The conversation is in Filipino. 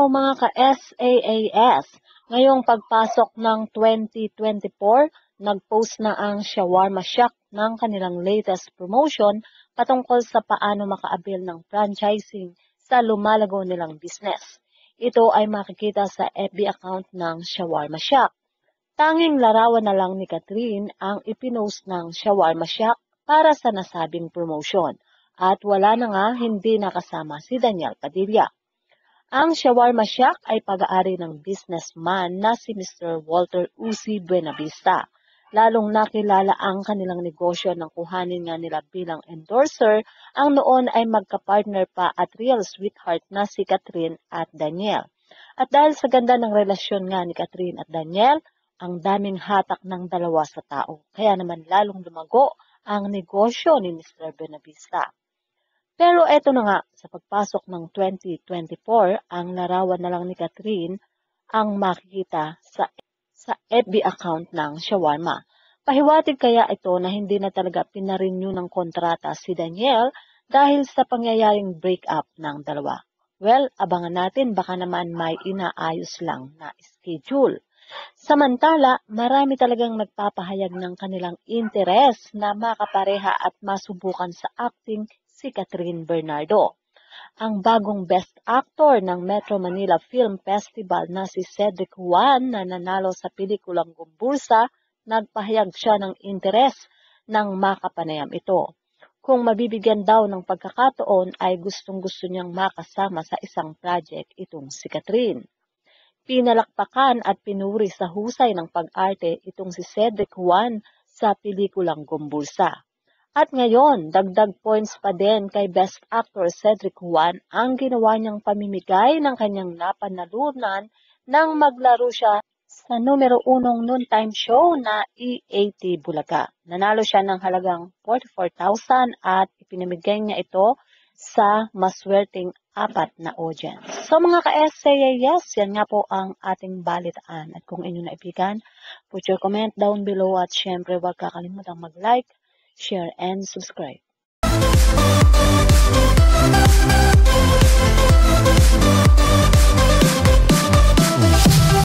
araw mga ka-SAAS! Ngayong pagpasok ng 2024, nag-post na ang Shawarma Shack ng kanilang latest promotion patungkol sa paano maka-avail ng franchising sa lumalago nilang business. Ito ay makikita sa FB account ng Shawarma Shack. Tanging larawan na lang ni Catherine ang ipinost ng Shawarma Shack para sa nasabing promotion at wala na nga hindi nakasama si Daniel Padilla. Ang Shawarma Shack ay pag-aari ng businessman na si Mr. Walter Uzi Buenavista. Lalong nakilala ang kanilang negosyo nang kuhanin nga nila bilang endorser ang noon ay magka-partner pa at real sweetheart na si Catherine at Daniel. At dahil sa ganda ng relasyon nga ni Catherine at Daniel, ang daming hatak ng dalawa sa tao. Kaya naman lalong lumago ang negosyo ni Mr. Buenavista. Pero eto na nga, sa pagpasok ng 2024, ang larawan na lang ni Catherine ang makikita sa FB account ng Shawarma. Pahiwatig kaya ito na hindi na talaga pinarenew ng kontrata si Daniel dahil sa pangyayaring breakup ng dalawa. Well, abangan natin baka naman may inaayos lang na schedule. Samantala, marami talagang nagpapahayag ng kanilang interes na makapareha at masubukan sa acting si Catherine Bernardo. Ang bagong Best Actor ng Metro Manila Film Festival na si Cedric Juan na nanalo sa pelikulang Gumbursa, nagpahayag siya ng interes ng makapanayam ito. Kung mabibigyan daw ng pagkakataon ay gustong-gusto niyang makasama sa isang project itong si Catherine. Pinalakpakan at pinuri sa husay ng pag-arte itong si Cedric Juan sa pelikulang Gumbursa. At ngayon, dagdag points pa din kay Best Actor Cedric Juan ang ginawa niyang pamimigay ng kanyang napanalunan nang maglaro siya sa numero 1 noontime show na E80 Bulaga. Nanalo siya ng halagang 44,000 at ipinamigay niya ito sa maswerteng 4 na audience. So mga ka-SAAS, yan nga po ang ating balitaan. At kung inyo naibigan, put your comment down below at syempre huwag kakalimutang mag-like, share, and subscribe.